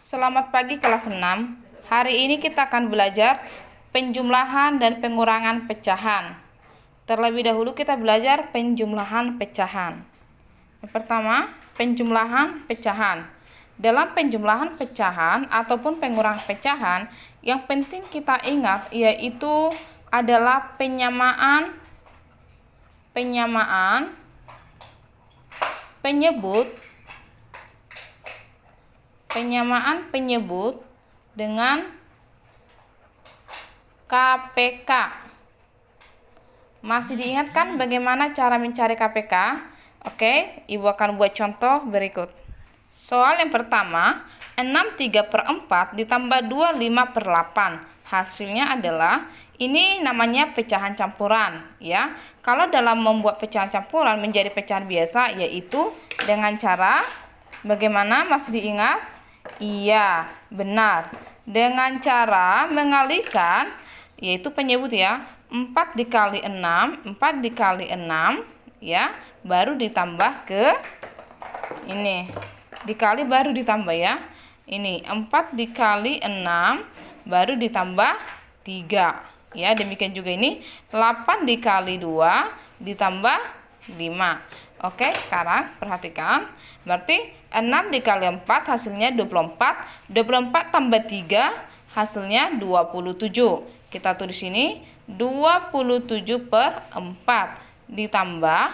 Selamat pagi kelas 6. Hari ini kita akan belajar penjumlahan dan pengurangan pecahan. Terlebih dahulu kita belajar penjumlahan pecahan. Yang pertama, penjumlahan pecahan. Dalam penjumlahan pecahan ataupun pengurangan pecahan, yang penting kita ingat yaitu adalah penyamaan penyebut dengan KPK. Masih diingatkan bagaimana cara mencari KPK? Oke, Ibu akan buat contoh berikut. Soal yang pertama, 6/3/4 ditambah 25/8. Hasilnya adalah, ini namanya pecahan campuran ya. Kalau dalam membuat pecahan campuran menjadi pecahan biasa, yaitu dengan cara bagaimana, masih diingat? Iya, benar. Dengan cara mengalihkan, yaitu penyebut ya, 4 dikali 6 ya, baru ditambah ke ini. Dikali baru ditambah ya. Ini 4 dikali 6 baru ditambah 3. Ya, demikian juga ini 8 dikali 2 ditambah 5. Oke, sekarang perhatikan. Berarti 6 dikali 4 hasilnya 24. 24 tambah 3 hasilnya 27. Kita tulis ini 27/4 ditambah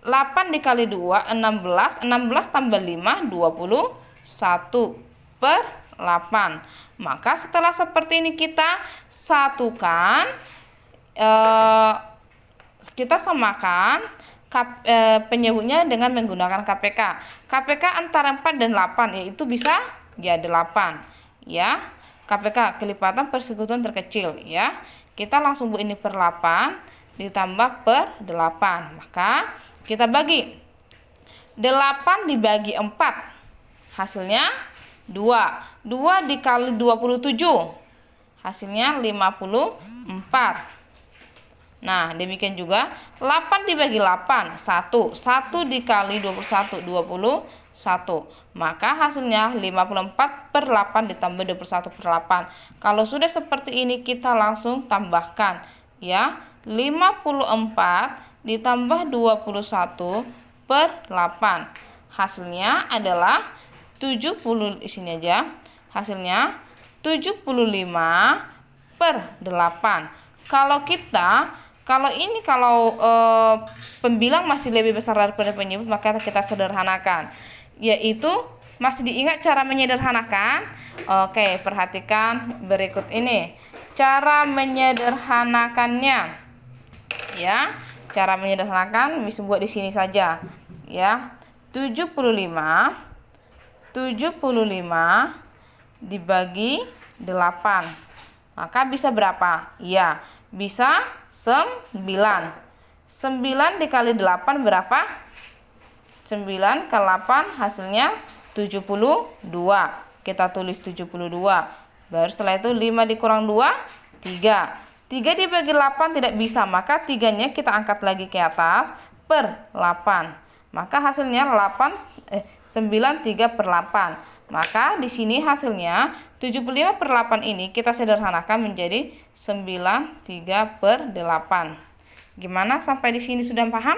8 dikali 2 16. 16 tambah 5 21/8. Maka setelah seperti ini kita satukan, kita samakan penyebutnya dengan menggunakan KPK. KPK antara 4 dan 8, yaitu bisa ya 8 ya. KPK kelipatan persekutuan terkecil ya. Kita langsung buat ini per 8 ditambah per 8. Maka kita bagi 8 dibagi 4 hasilnya 2. 2 dikali 27 hasilnya 54. Nah, demikian juga 8 dibagi 8, 1. 1 dikali 21, 21. Maka hasilnya 54/8 ditambah 21/8. Kalau sudah seperti ini, kita langsung tambahkan ya. 54 ditambah 21/8. Hasilnya adalah 70, di sini aja. Hasilnya 75/8. Kalau pembilang masih lebih besar daripada penyebut, maka kita sederhanakan. Yaitu, masih diingat cara menyederhanakan? Oke, perhatikan berikut ini. Cara menyederhanakannya. Ya, cara menyederhanakan bisa buat di sini saja. Ya, 75 dibagi 8. Maka bisa berapa? Ya, bisa 9. 9 dikali 8 berapa? 9 kali 8 hasilnya 72. Kita tulis 72. Baru setelah itu 5 dikurang 2, 3. 3 dibagi 8 tidak bisa, maka 3-nya kita angkat lagi ke atas per 8. Maka hasilnya 93/8. Maka di sini hasilnya 75/8 ini kita sederhanakan menjadi 93/8. Gimana, sampai di sini sudah paham?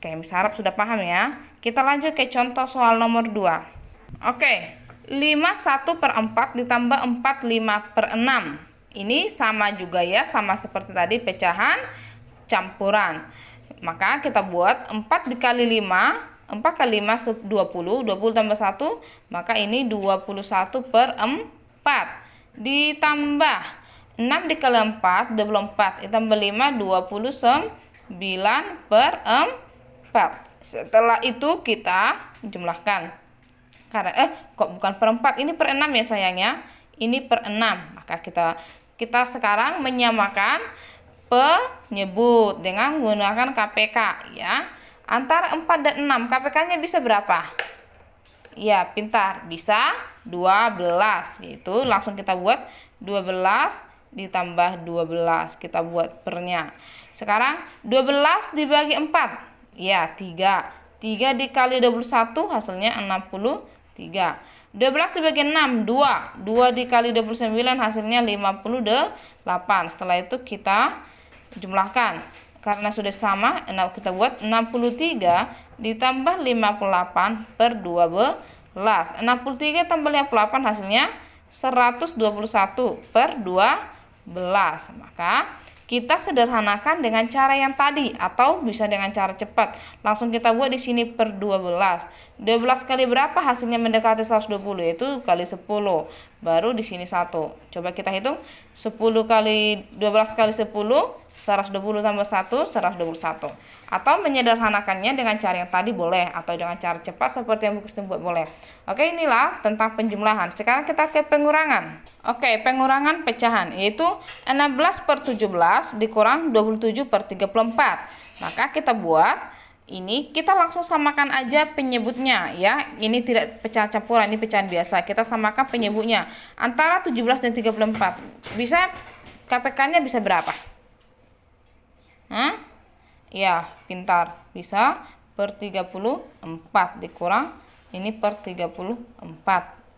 Oke, Miss harap sudah paham ya. Kita lanjut ke contoh soal nomor 2. Oke, 51/4 ditambah 45/6. Ini sama juga ya, sama seperti tadi pecahan campuran. Maka kita buat 4 dikali 5, 4 kali 5 20, 20 tambah 1, maka ini 21/4. Ditambah 6 dikali 4, 24, ditambah 5, 29/4. Setelah itu kita jumlahkan. Karena kok bukan per 4, ini per 6 ya sayangnya. Ini per 6. Maka kita sekarang menyamakan penyebut dengan menggunakan KPK ya. Antara 4 dan 6, KPK-nya bisa berapa? Ya, pintar. Bisa 12. Yaitu langsung kita buat 12 ditambah 12. Kita buat pernya. Sekarang 12 dibagi 4. Ya, 3. 3 dikali 21 hasilnya 63. 12 dibagi 6, 2. 2 dikali 29 hasilnya 58. Setelah itu kita jumlahkan. Karena sudah sama, kita buat 63 ditambah 58 per 12. 63 tambah 58 hasilnya 121 per 12. Maka kita sederhanakan dengan cara yang tadi atau bisa dengan cara cepat. Langsung kita buat di sini per 12. 12 kali berapa hasilnya mendekati 120, yaitu kali 10. Baru di sini 1. Coba kita hitung. 10 kali 12 kali 10, 120 tambah 1, 121. Atau menyederhanakannya dengan cara yang tadi boleh, atau dengan cara cepat seperti yang buku buat boleh. Oke, inilah tentang penjumlahan. Sekarang kita ke pengurangan. Oke, pengurangan pecahan, yaitu 16 per 17 dikurang 27 per 34. Maka kita buat ini, kita langsung samakan aja penyebutnya ya. Ini tidak pecahan campuran, ini pecahan biasa. Kita samakan penyebutnya antara 17 dan 34. Bisa KPK-nya bisa berapa? Ya, pintar. Bisa per 34 dikurang ini per 34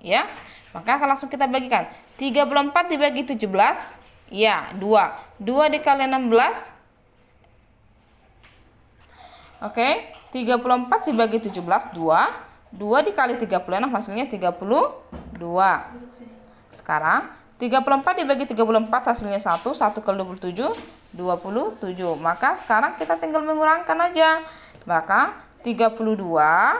ya. Maka langsung kita bagikan. 34 dibagi 17, ya 2. 2 dikali 16. Oke, 34 dibagi 17, 2. 2 dikali 36 hasilnya 32. Sekarang 34 dibagi 34 hasilnya 1. 1 kali 27, 27. Maka sekarang kita tinggal mengurangkan aja. Maka 32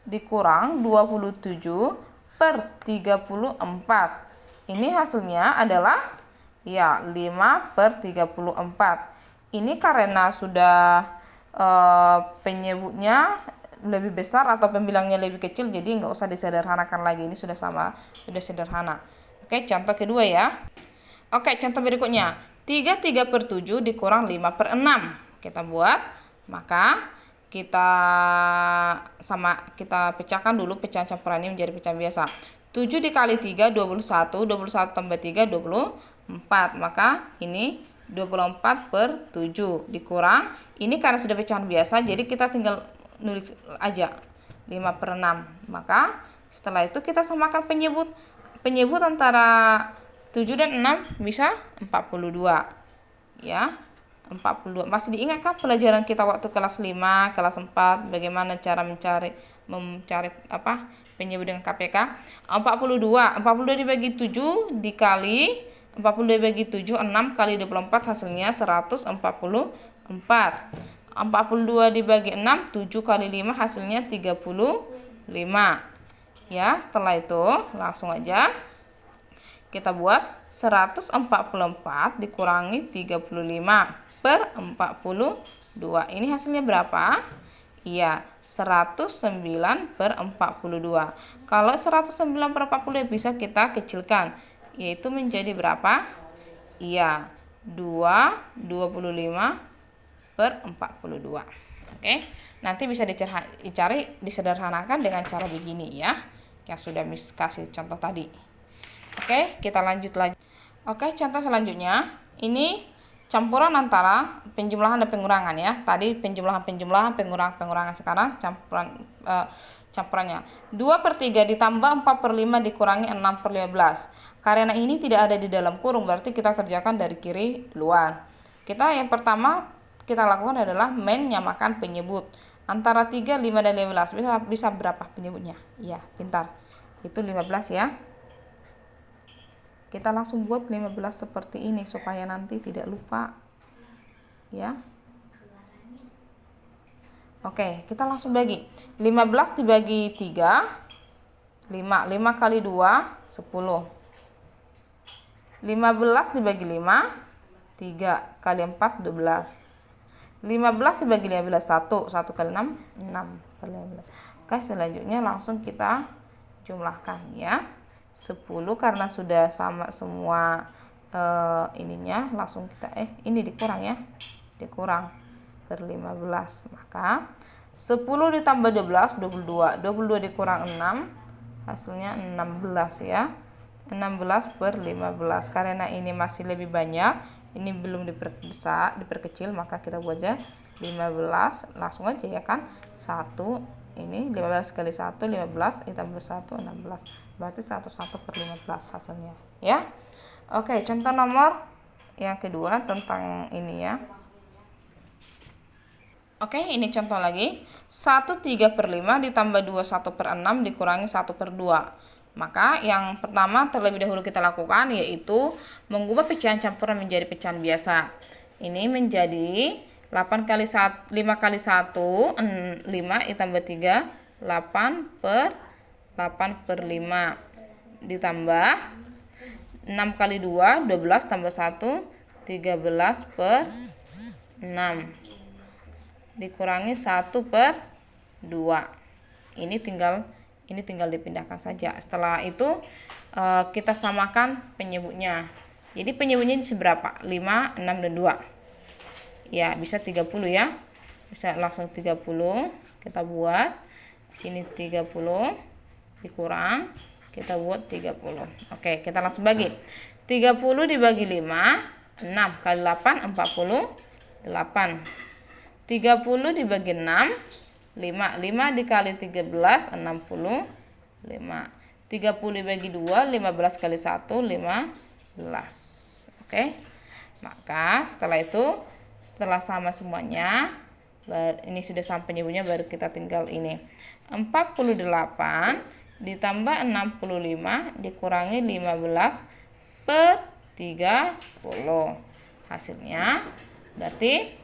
dikurang 27 per 34. Ini hasilnya adalah ya 5 per 34. Ini karena sudah penyebutnya lebih besar atau pembilangnya lebih kecil, jadi nggak usah disederhanakan lagi. Ini sudah sama, sudah sederhana. Oke, contoh kedua ya. Oke, contoh berikutnya. 3 per 7 dikurang 5 per 6. Kita buat, maka kita pecahkan dulu pecahan campuran ini menjadi pecahan biasa. 7 dikali 3, 21. 21 tambah 3, 24. Maka ini 24 per 7 dikurang. Ini karena sudah pecahan biasa, jadi kita tinggal nulis aja 5 per 6. Maka setelah itu kita samakan penyebut. Penyebut antara 7 dan 6 bisa 42. Ya, 42. Masih diingat kan pelajaran kita waktu kelas 5, kelas 4 bagaimana cara mencari penyebut dengan KPK? 42 dibagi 7 dikali 42 dibagi 7, 6 kali 24 hasilnya 144. 42 dibagi 6, 7 kali 5 hasilnya 35. Ya, setelah itu langsung aja kita buat 144 dikurangi 35 per 42. Ini hasilnya berapa? Iya, 109 per 42. Kalau 109 per 42 bisa kita kecilkan, yaitu menjadi berapa? Iya, 25 per 42. Oke, nanti bisa dicari disederhanakan dengan cara begini ya, yang sudah Miss kasih contoh tadi. Oke, kita lanjut lagi. Oke, contoh selanjutnya ini campuran antara penjumlahan dan pengurangan ya. Tadi penjumlahan, pengurangan. Sekarang campurannya 2 per 3 ditambah 4 per 5 dikurangi 6 per 15. Karena ini tidak ada di dalam kurung, berarti kita kerjakan dari kiri duluan. Kita yang pertama kita lakukan adalah menyamakan penyebut antara 3, 5, dan 15. Bisa berapa penyebutnya? Iya, pintar. Itu 15 ya. Kita langsung buat 15 seperti ini supaya nanti tidak lupa ya. Oke, kita langsung bagi. 15 dibagi 3, 5. 5 kali 2, 10. 15 dibagi 5, 3 kali 4, 12. 15 dibagi 15, 1. 1 kali 6, 6 kali 15. Oke, selanjutnya langsung kita jumlahkan ya. 10 karena sudah sama semua ininya, langsung kita ini dikurang ya. Dikurang per 15. Maka 10 ditambah 12, 22. 22 dikurang 6 hasilnya 16 ya. 16 per 15. Karena ini masih lebih banyak, ini belum diperbesar, diperkecil, maka kita buat aja 15. Langsung aja ya kan. 1, Ini 15 kali 1 15, ditambah 1 16. Berarti 1/15 hasilnya ya. Oke, contoh nomor yang kedua tentang ini ya. Oke, ini contoh lagi. 1/3/5 ditambah 2 1/6 dikurangi 1/2. Maka yang pertama terlebih dahulu kita lakukan yaitu mengubah pecahan campuran menjadi pecahan biasa. Ini menjadi 8 kali 1, 5 kali 1 5 ditambah 3 8/5 ditambah 6 kali 2 12 tambah 1 13/6 dikurangi 1/2. Ini tinggal dipindahkan saja. Setelah itu kita samakan penyebutnya. Jadi penyebutnya di seberapa? 5, 6 dan 2. Ya, bisa 30 ya. Bisa langsung 30. Kita buat di sini 30 dikurang, kita buat 30. Oke, kita langsung bagi. 30 dibagi 5, 6 kali 8 48. 30 dibagi 6 5 dikali 13 65. 30 dibagi 2 15 kali 1 15. Oke. Maka setelah itu, setelah sama semuanya, ini sudah sampai penyebutnya, baru kita tinggal ini 48 ditambah 65 dikurangi 15/30. Hasilnya berarti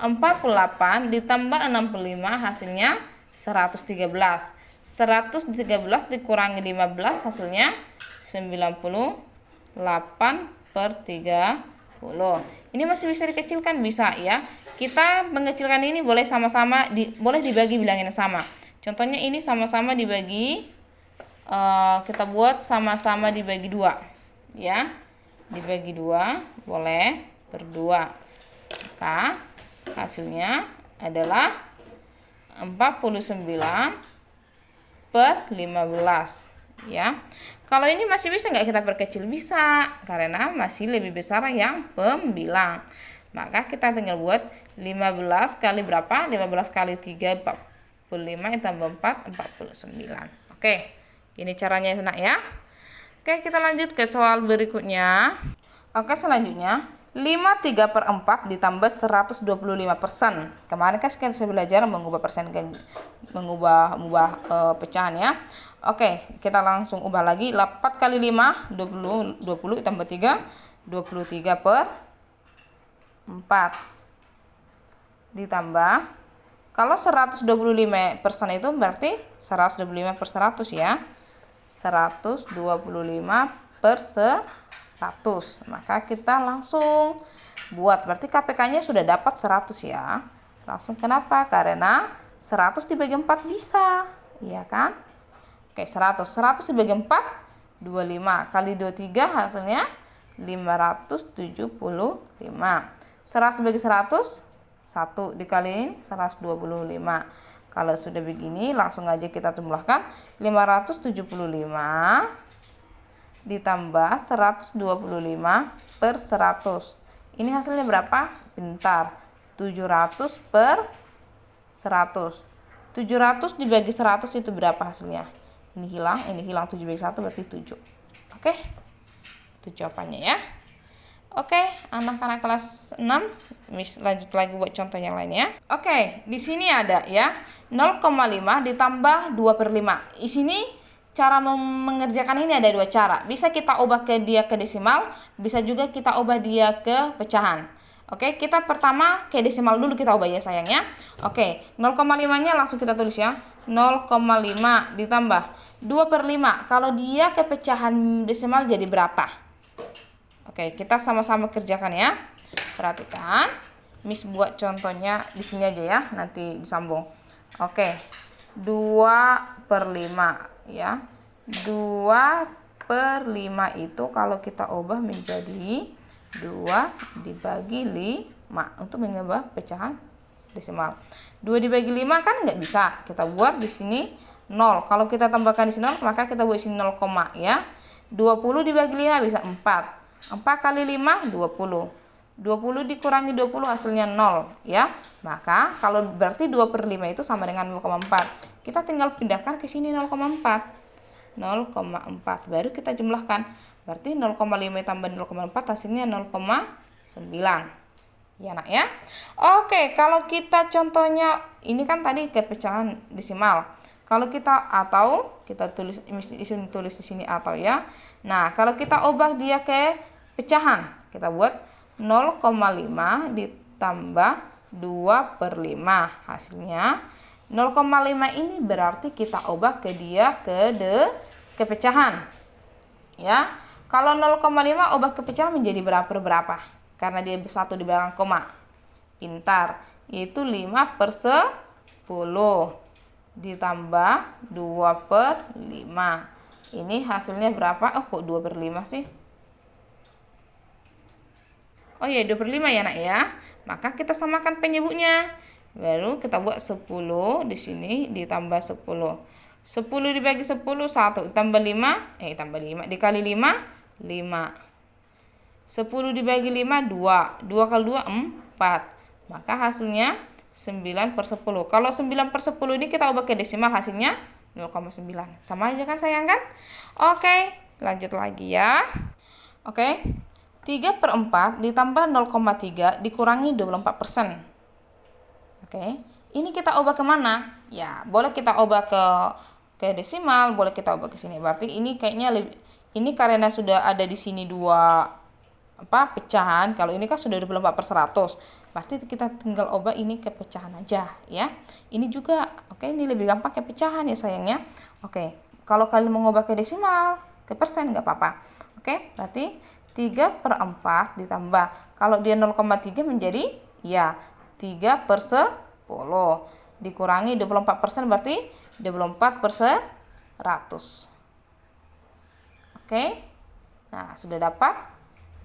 48 ditambah 65 hasilnya 113. 113 dikurangi 15 hasilnya 98/30. Ini masih bisa dikecilkan, bisa ya. Kita mengecilkan ini boleh sama-sama, boleh dibagi bilangin sama. Contohnya ini sama-sama dibagi, kita buat sama-sama dibagi 2 ya. Dibagi 2 boleh berdua. Maka hasilnya adalah 49/15 ya. Kalau ini masih bisa nggak kita perkecil? Bisa, karena masih lebih besar yang pembilang. Maka kita tinggal buat 15 kali berapa? 15 kali 3 45 tambah 4 49. Oke, ini caranya nak ya. Oke, kita lanjut ke soal berikutnya. Oke, selanjutnya 53/4 ditambah 125%. Kemarin kan kita sudah belajar mengubah persen, mengubah pecahan ya. Oke, kita langsung ubah lagi. 4 kali 5 20 tambah 3 23/4 ditambah, kalau 125% itu berarti 125/100 ya. 125/100. Maka kita langsung buat, berarti KPK-nya sudah dapat 100 ya. Langsung, kenapa? Karena 100 dibagi 4 bisa, iya kan? Oke, 100 dibagi 4 25 kali 23 hasilnya 575. 100 bagi 100 1 dikaliin 125. Kalau sudah begini langsung aja kita jumlahkan. 575 ditambah 125/100. Ini hasilnya berapa? Bentar. 700/100. 700 dibagi 100 itu berapa hasilnya? Ini hilang 7 bagi 1 berarti 7. Oke. Itu jawabannya ya. Oke, anak-anak kelas 6, Miss lanjut lagi buat contoh yang lainnya. Oke, di sini ada ya 0,5 ditambah 2/5. Di sini cara mengerjakan ini ada 2 cara. Bisa kita ubah ke desimal, bisa juga kita ubah dia ke pecahan. Oke, kita pertama ke desimal dulu kita ubah ya sayangnya. Oke, 0,5-nya langsung kita tulis ya. 0,5 ditambah 2/5. Kalau dia ke pecahan desimal jadi berapa? Oke, kita sama-sama kerjakan ya. Perhatikan. Miss buat contohnya di sini aja ya, nanti disambung. Oke. 2/5 ya. 2/5 itu kalau kita ubah menjadi 2 dibagi 5 untuk mengubah pecahan desimal. 2 dibagi 5 kan nggak bisa. Kita buat di sini 0. Kalau kita tambahkan di sini 0, maka kita buat di sini 0, ya. 20 dibagi 5 bisa 4. 4 kali 5 20. 20 dikurangi 20 hasilnya 0 ya. Maka kalau berarti 2/5 itu sama dengan 0,4. Kita tinggal pindahkan ke sini 0,4. 0,4 baru kita jumlahkan. Berarti 0,5 tambah 0,4 hasilnya 0,9. Ya nak ya. Oke, kalau kita contohnya ini kan tadi kepecahan desimal. Kalau kita atau kita tulis di sini atau ya. Nah, kalau kita ubah dia ke pecahan, kita buat 0,5 ditambah 2/5 hasilnya 0,5 ini berarti kita ubah ke dia ke pecahan ya. Kalau 0,5 ubah ke pecahan menjadi berapa? Karena dia satu di belakang koma. Pintar. Yaitu 5/10 ditambah 2/5. Ini hasilnya berapa? Oh, kok 2/5 sih? Oh ya, 2/5 ya nak ya. Maka kita samakan penyebutnya. Baru kita buat 10 di sini ditambah 10. 10 dibagi 10 1 tambah 5 dikali 5 5. 10 dibagi 5 2. 2 kali 2 4. Maka hasilnya 9/10. Kalau 9/10 ini kita ubah ke desimal hasilnya 0,9. Sama aja kan sayang kan? Oke, lanjut lagi ya. Oke. 3/4 ditambah 0,3 dikurangi 24%. Oke, ini kita ubah kemana? Ya, boleh kita ubah ke desimal, boleh kita ubah ke sini. Berarti ini kayaknya ini karena sudah ada di sini dua pecahan. Kalau ini kan sudah 24/100. Berarti kita tinggal ubah ini ke pecahan aja ya. Ini juga ini lebih gampang ke pecahan ya sayangnya. Oke, kalau kalian mau ubah ke desimal, ke persen nggak apa-apa. Oke, berarti 3/4 ditambah, kalau dia 0,3 menjadi ya 3/10 dikurangi 24% berarti 24/100. Oke, nah sudah dapat.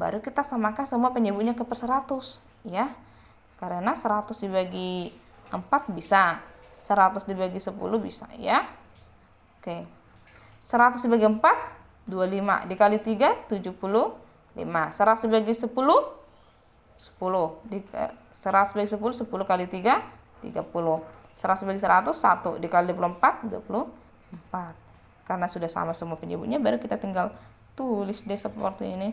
Baru kita samakan semua penyebutnya ke per 100 ya. Karena 100 dibagi 4 bisa, 100 dibagi 10 bisa ya. Oke, 100 dibagi 4 25 dikali 3 75. 100 dibagi 10 10. 100 dibagi 10 10 kali 3 30. 100 dibagi 100 1 dikali 24 24. Karena sudah sama semua penyebutnya baru kita tinggal tulis deh seperti ini.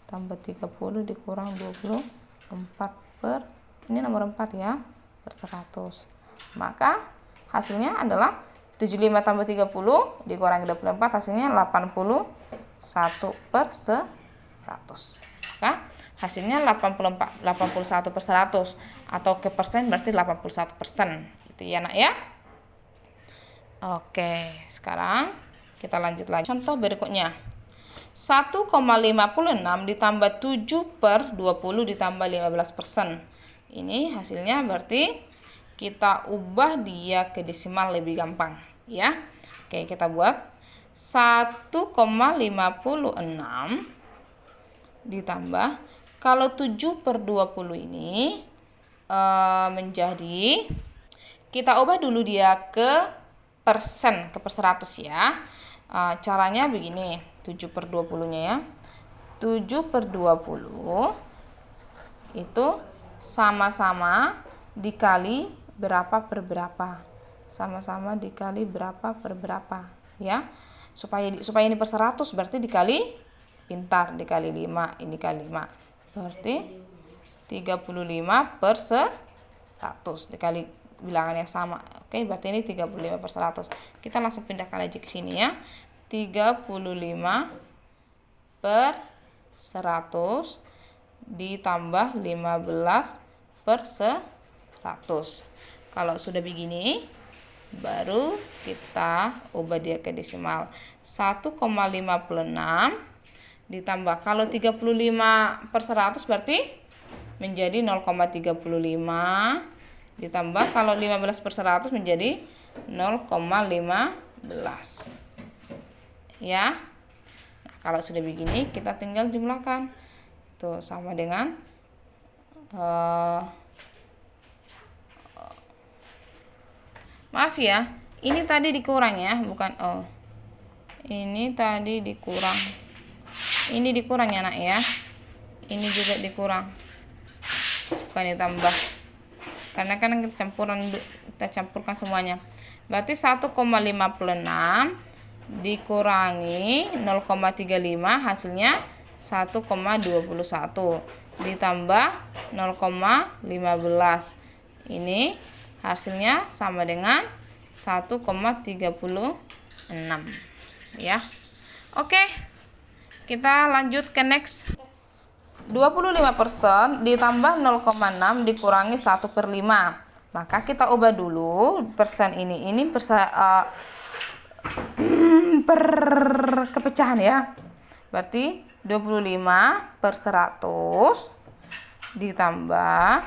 Tambah 30 dikurang 24 per ini nomor 4 ya per 100. Maka hasilnya adalah 75 tambah 30 dikurangi 24 hasilnya 81/100. Maka hasilnya 81/100 atau ke persen berarti 81%. Gitu ya nak ya. Oke, sekarang kita lanjut lagi. Contoh berikutnya. 1,56 ditambah 7/20 ditambah 15%. Ini hasilnya berarti kita ubah dia ke desimal lebih gampang ya. Oke, kita buat 1,56 ditambah, kalau 7/20 ini menjadi, kita ubah dulu dia ke persen, ke per 100 ya. Caranya begini, 7/20 nya ya. 7/20 itu sama-sama dikali berapa per berapa. Sama-sama dikali berapa per berapa ya. Supaya ini per 100 berarti dikali, pintar, dikali 5, ini kali 5. Berarti 35/100 dikali bilangan yang sama. Oke, berarti ini 35/100. Kita langsung pindahkan aja ke sini ya. 35/100 ditambah 15/100. Kalau sudah begini, baru kita ubah dia ke desimal. 1,56 ditambah, kalau 35/100 berarti menjadi 0,35 ditambah, kalau 15/100 menjadi 0,15 ya. Nah, kalau sudah begini kita tinggal jumlahkan. Itu sama dengan maaf ya, ini tadi dikurang ya, bukan ini tadi dikurang. Ini dikurang ya nak ya. Ini juga dikurang. bukan ditambah. Karena kan kita campurkan semuanya. Berarti 1,56 dikurangi 0,35 hasilnya 1,21 ditambah 0,15. Ini hasilnya sama dengan 1,36 ya. Oke. Kita lanjut ke next. 25% ditambah 0,6 dikurangi 1/5. Maka kita ubah dulu persen ini per kepecahan ya. Berarti 25/100 ditambah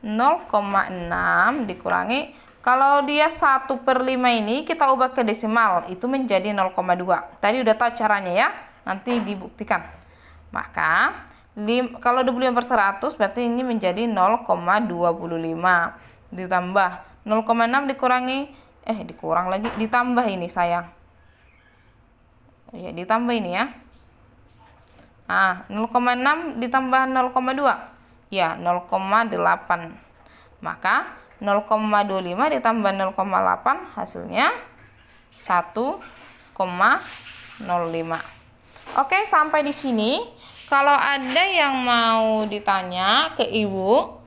0,6 dikurangi, kalau dia 1/5 ini kita ubah ke desimal, itu menjadi 0,2. Tadi udah tahu caranya ya, nanti dibuktikan. Maka kalau 25/100 berarti ini menjadi 0,25 ditambah 0,6 dikurang lagi, ditambah ini sayang. Ya, ditambah ini ya. 0,6 ditambah 0,2. Ya, 0,8. Maka 0,25 ditambah 0,8 hasilnya 1,05. Oke, sampai di sini. Kalau ada yang mau ditanya ke Ibu,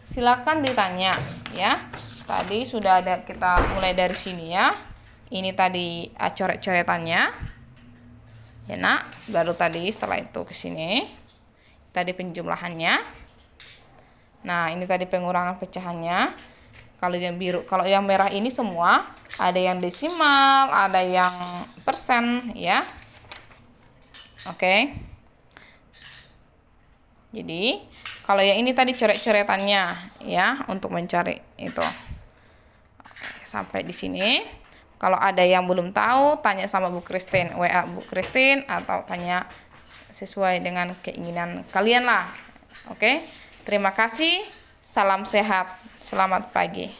silakan ditanya ya. Tadi sudah ada, kita mulai dari sini ya. Ini tadi coret-coretannya. Ya nak, baru tadi setelah itu ke sini. Tadi penjumlahannya. Nah, ini tadi pengurangan pecahannya. Kalau yang biru, kalau yang merah ini semua ada yang desimal, ada yang persen ya. Oke. Jadi, kalau yang ini tadi coret-coretannya ya untuk mencari itu. Oke, sampai di sini. Kalau ada yang belum tahu, tanya sama Bu Christine, WA Bu Christine atau tanya sesuai dengan keinginan kalian lah. Oke. Terima kasih. Salam sehat. Selamat pagi.